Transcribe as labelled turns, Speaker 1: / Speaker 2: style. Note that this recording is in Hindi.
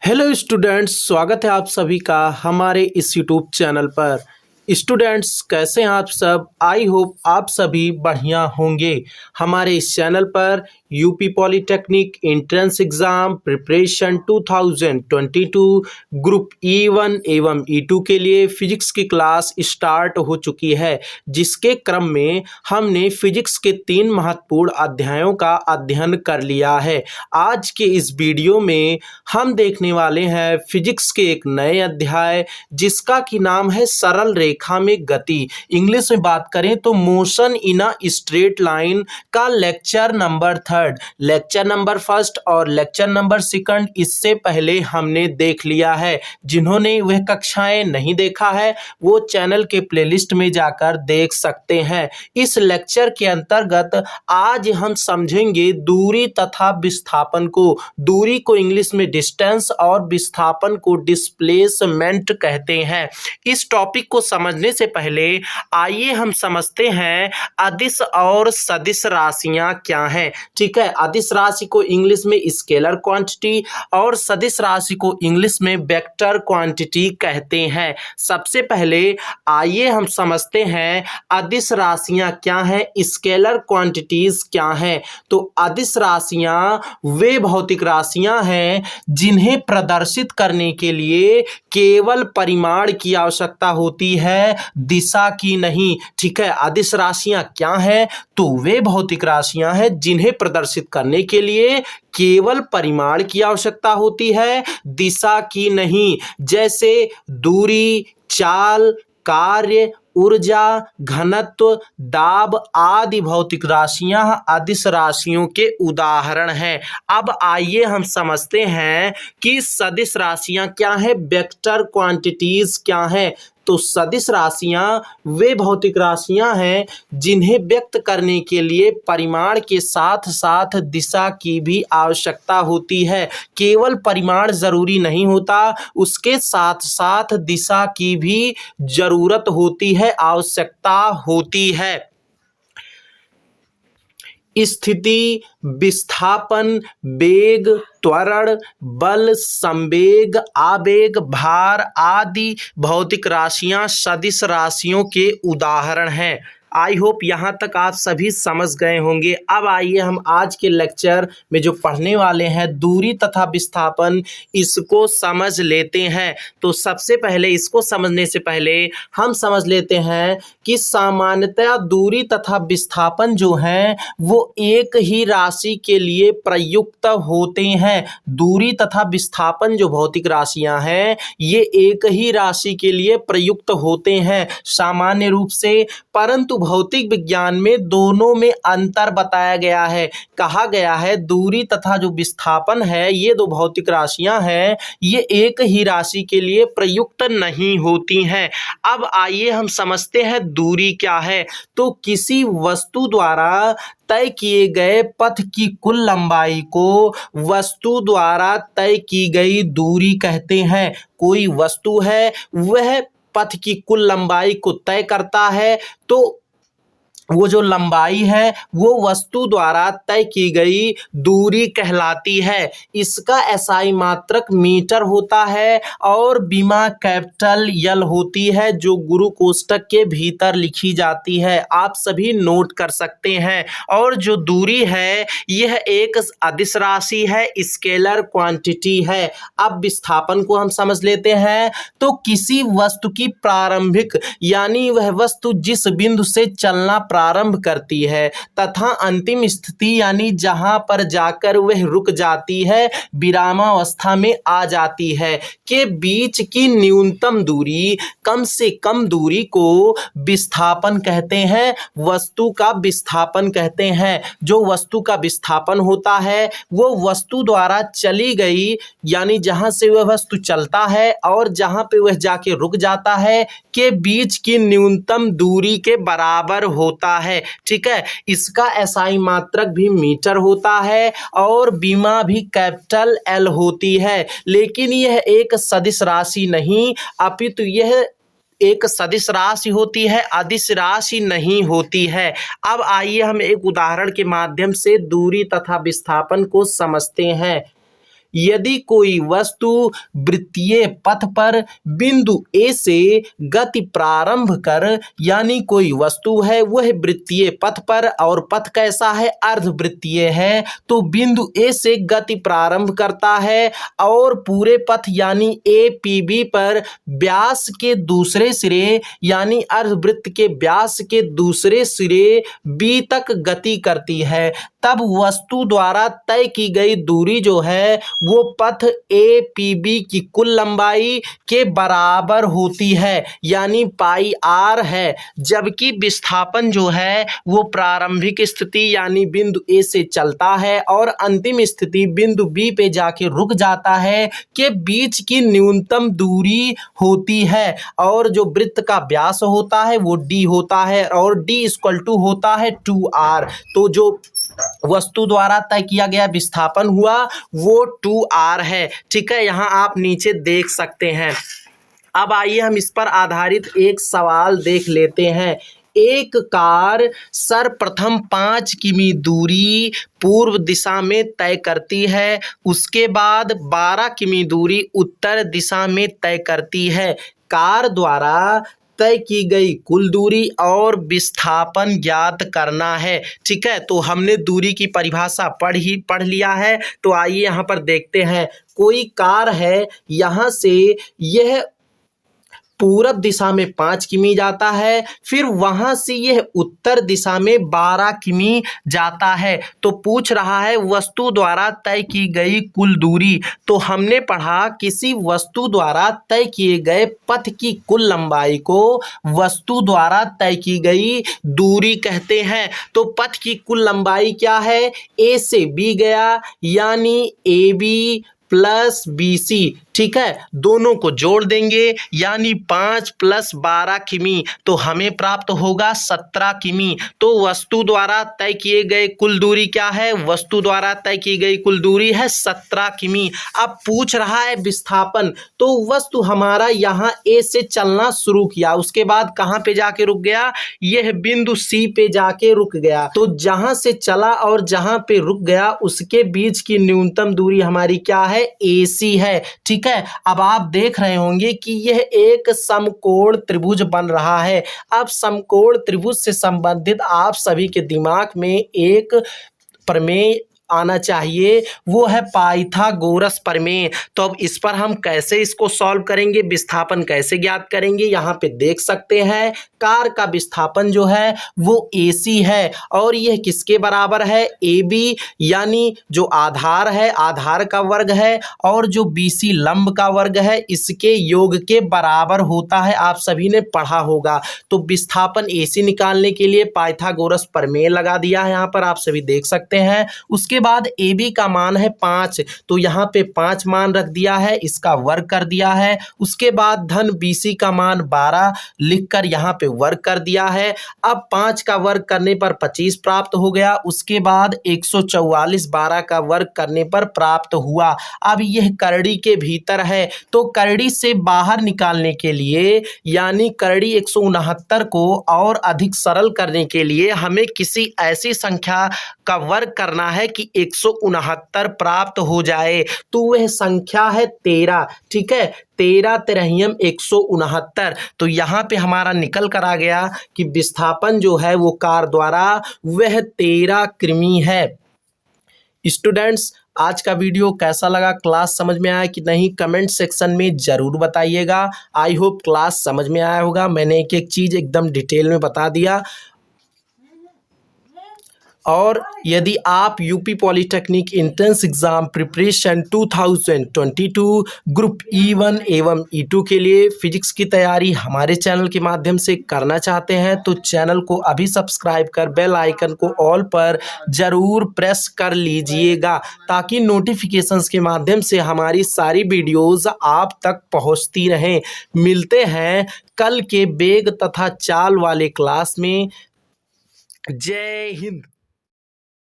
Speaker 1: हेलो स्टूडेंट्स, स्वागत है आप सभी का हमारे इस यूट्यूब चैनल पर। स्टूडेंट्स, कैसे हैं आप सब? आई होप आप सभी बढ़िया होंगे। हमारे इस चैनल पर UP polytechnic entrance exam preparation 2022 group E1 एवं E2 के लिए फिजिक्स की क्लास स्टार्ट हो चुकी है, जिसके क्रम में हमने फिजिक्स के 3 महत्वपूर्ण अध्यायों का अध्ययन कर लिया है। आज के इस वीडियो में हम देखने वाले हैं फिजिक्स के एक नए अध्याय, जिसका की नाम है सरल रेखा में गति। इंग्लिश में बात करें तो motion in a straight line का लेक्चर नंबर 3, लेक्चर नंबर 1 और लेक्चर नंबर 2 इससे पहले हमने देख लिया है। जिन्होंने वह कक्षाएं नहीं देखा है वो चैनल के प्लेलिस्ट में जाकर देख सकते हैं। इस लेक्चर के अंतर्गत आज हम समझेंगे दूरी तथा विस्थापन को। दूरी को इंग्लिश में डिस्टेंस और विस्थापन को डिस्प्लेसमेंट कहते हैं। इस टॉपिक को समझने से पहले आइए हम समझते हैं अदिश और सदिश राशियां क्या हैं। ठीक है, अदिश राशि को इंग्लिश में स्केलर क्वांटिटी और सदिश राशि को इंग्लिश में वेक्टर क्वांटिटी कहते हैं। सबसे पहले आइए हम समझते हैं अदिश राशियां क्या हैं, स्केलर क्वांटिटीज क्या हैं। तो अदिश राशियां वे भौतिक राशियां हैं जिन्हें प्रदर्शित करने के लिए केवल परिमाण की आवश्यकता होती है, दिशा की नहीं। ठीक है, अदिश राशियां क्या हैं? तो वे भौतिक राशियां हैं जिन्हें प्रदर्शित करने के लिए केवल परिमाण की आवश्यकता होती है, दिशा की नहीं। जैसे दूरी, चाल, कार्य, ऊर्जा, घनत्व, दाब आदि भौतिक राशियां अदिश राशियों के उदाहरण हैं। अब आइए हम समझते हैं कि सदिश राशियां क्या हैं, वेक्टर क्वांटिटीज क्या हैं। तो सदिश राशियां वे भौतिक राशियां हैं जिन्हें व्यक्त करने के लिए परिमाण के साथ साथ दिशा की भी आवश्यकता होती है। केवल परिमाण जरूरी नहीं होता, उसके साथ साथ दिशा की भी जरूरत होती है, आवश्यकता होती है। स्थिति, विस्थापन, वेग, त्वरण, बल, संवेग, आवेग, भार आदि भौतिक राशियां सदिश राशियों के उदाहरण हैं। आई होप यहाँ तक आप सभी समझ गए होंगे। अब आइए हम आज के लेक्चर में जो पढ़ने वाले हैं दूरी तथा विस्थापन, इसको समझ लेते हैं। तो सबसे पहले इसको समझने से पहले हम समझ लेते हैं कि सामान्यतः दूरी तथा विस्थापन जो हैं वो एक ही राशि के लिए प्रयुक्त होते हैं। दूरी तथा विस्थापन जो भौतिक राशियां हैं ये एक ही राशि के लिए प्रयुक्त होते हैं सामान्य रूप से, परंतु भौतिक विज्ञान में दोनों में अंतर बताया गया है। कहा गया है दूरी तथा जो विस्थापन है ये दो भौतिक राशियां हैं, ये एक ही राशि के लिए प्रयुक्त नहीं होती हैं। अब आइए हम समझते हैं दूरी क्या है। तो किसी वस्तु द्वारा तय किए गए पथ की कुल लंबाई को वस्तु द्वारा तय की गई दूरी कहते हैं। कोई वस्तु है वह पथ की कुल लंबाई को तय करता है, तो वो जो लंबाई है वो वस्तु द्वारा तय की गई दूरी कहलाती है। इसका SI मात्रक मीटर होता है और विमा कैपिटल L होती है जो गुरु कोष्टक के भीतर लिखी जाती है, आप सभी नोट कर सकते हैं। और जो दूरी है यह एक अदिश राशि है, स्केलर क्वांटिटी है। अब विस्थापन को हम समझ लेते हैं। तो किसी वस्तु की प्रारंभिक यानी वह वस्तु जिस बिंदु से चलना प्रारंभ करती है तथा अंतिम स्थिति यानी जहां पर जाकर वह रुक जाती है, विरामावस्था में आ जाती है, के बीच की न्यूनतम दूरी, कम से कम दूरी को विस्थापन कहते हैं, वस्तु का विस्थापन कहते हैं। जो वस्तु का विस्थापन होता है वो वस्तु द्वारा चली गई यानी जहां से वह वस्तु चलता है और जहां पे वह जाके रुक जाता है के बीच की न्यूनतम दूरी के बराबर होता है। ठीक है, इसका SI मात्रक भी मीटर होता है और विमा भी कैपिटल L होती है। लेकिन यह एक सदिश राशि नहीं अपितु यह एक सदिश राशि होती है, अदिश राशि नहीं होती है। अब आइए हम एक उदाहरण के माध्यम से दूरी तथा विस्थापन को समझते हैं। यदि कोई वस्तु वृत्तीय पथ पर बिंदु ए से गति प्रारंभ कर, यानी कोई वस्तु है वह वृत्तीय पथ पर और पथ कैसा है, अर्धवृत्तीय है, तो बिंदु ए से गति प्रारंभ करता है और पूरे पथ यानी ए पी बी पर व्यास के दूसरे सिरे यानी अर्धवृत्त के व्यास के दूसरे सिरे बी तक गति करती है, तब वस्तु द्वारा तय की गई दूरी जो है वो पथ ए पी बी की कुल लंबाई के बराबर होती है, यानी पाई आर है। जबकि विस्थापन जो है वो प्रारंभिक स्थिति यानी बिंदु ए से चलता है और अंतिम स्थिति बिंदु बी पे जाके रुक जाता है के बीच की न्यूनतम दूरी होती है, और जो वृत्त का व्यास होता है वो डी होता है और डी इक्वल टू होता है 2r। तो जो वस्तु द्वारा तय किया गया विस्थापन हुआ वो 2r है। ठीक है, यहाँ आप नीचे देख सकते हैं। अब आइए हम इस पर आधारित एक सवाल देख लेते हैं। एक कार सर्वप्रथम 5 किमी दूरी पूर्व दिशा में तय करती है, उसके बाद 12 किमी दूरी उत्तर दिशा में तय करती है। कार द्वारा तय की गई कुल दूरी और विस्थापन ज्ञात करना है। ठीक है, तो हमने दूरी की परिभाषा पढ़ लिया है। तो आइए यहाँ पर देखते हैं। कोई कार है, यहाँ से यह पूरब दिशा में 5 किमी जाता है, फिर वहां से यह उत्तर दिशा में 12 किमी जाता है। तो पूछ रहा है वस्तु द्वारा तय की गई कुल दूरी। तो हमने पढ़ा किसी वस्तु द्वारा तय किए गए पथ की कुल लंबाई को वस्तु द्वारा तय की गई दूरी कहते हैं। तो पथ की कुल लंबाई क्या है, ए से बी गया यानी A B plus B C. ठीक है, दोनों को जोड़ देंगे यानी 5 + 12 किमी, तो हमें प्राप्त होगा 17 किमी। तो वस्तु द्वारा तय किए गए कुल दूरी क्या है, वस्तु द्वारा तय की गई कुल दूरी है 17 किमी। अब पूछ रहा है विस्थापन। तो वस्तु हमारा यहाँ ए से चलना शुरू किया, उसके बाद कहाँ पे जाके रुक गया, यह बिंदु सी पे जाके रुक गया। तो जहां से चला और जहां पे रुक गया उसके बीच की न्यूनतम दूरी हमारी क्या है, ए सी है। ठीक है, अब आप देख रहे होंगे कि यह एक समकोण त्रिभुज बन रहा है। अब समकोण त्रिभुज से संबंधित आप सभी के दिमाग में एक प्रमेय आना चाहिए, वो है पाइथागोरस प्रमेय। तो अब इस पर हम कैसे इसको सॉल्व करेंगे, विस्थापन कैसे ज्ञात करेंगे, यहाँ पे देख सकते हैं कार का विस्थापन जो है वो AC है और यह किसके बराबर है, AB यानी जो आधार है, आधार का वर्ग है, और जो BC लंब का वर्ग है, इसके योग के बराबर होता है। आप सभी ने पढ़ा होगा। तो विस्थापन AC निकालने के लिए पाइथागोरस प्रमेय लगा दिया है, यहाँ पर आप सभी देख सकते हैं। उसके बाद AB का मान है 5, तो यहाँ पे 5 मान रख दिया है, इसका वर्ग कर दिया है। उसके बाद धन BC का मान 12 लिखकर यहाँ पे वर्ग कर दिया है। अब 5 का वर्ग करने पर 25 प्राप्त हो गया। उसके बाद 144 12 का वर्ग करने पर प्राप्त हुआ। अब यह करड़ी के भीतर है, तो करड़ी से बाहर निकालने के लिए यानी करड़ी 169 को और अधिक सरल करने के लिए हमें किसी ऐसी संख्या का वर्ग करना है कि 169 प्राप्त हो जाए। तो वह संख्या है 13। ठीक है, 13 तेरहियम 169। तो यहाँ पे हमारा निकल कर आ गया कि विस्थापन जो है वो कार द्वारा वह 13 किमी है। स्टूडेंट्स, आज का वीडियो कैसा लगा, क्लास समझ में आया कि नहीं, कमेंट सेक्शन में ज़रूर बताइएगा। आई होप क्लास समझ में आया होगा। मैंने एक एक चीज़ एकदम डिटेल में बता दिया। और यदि आप UP polytechnic entrance exam preparation 2022 group E1 एवं E2 के लिए फिजिक्स की तैयारी हमारे चैनल के माध्यम से करना चाहते हैं तो चैनल को अभी सब्सक्राइब कर बेल आइकन को ऑल पर ज़रूर प्रेस कर लीजिएगा, ताकि नोटिफिकेशंस के माध्यम से हमारी सारी वीडियोज़ आप तक पहुंचती रहें। मिलते हैं कल के वेग तथा चाल वाले क्लास में। जय हिंद।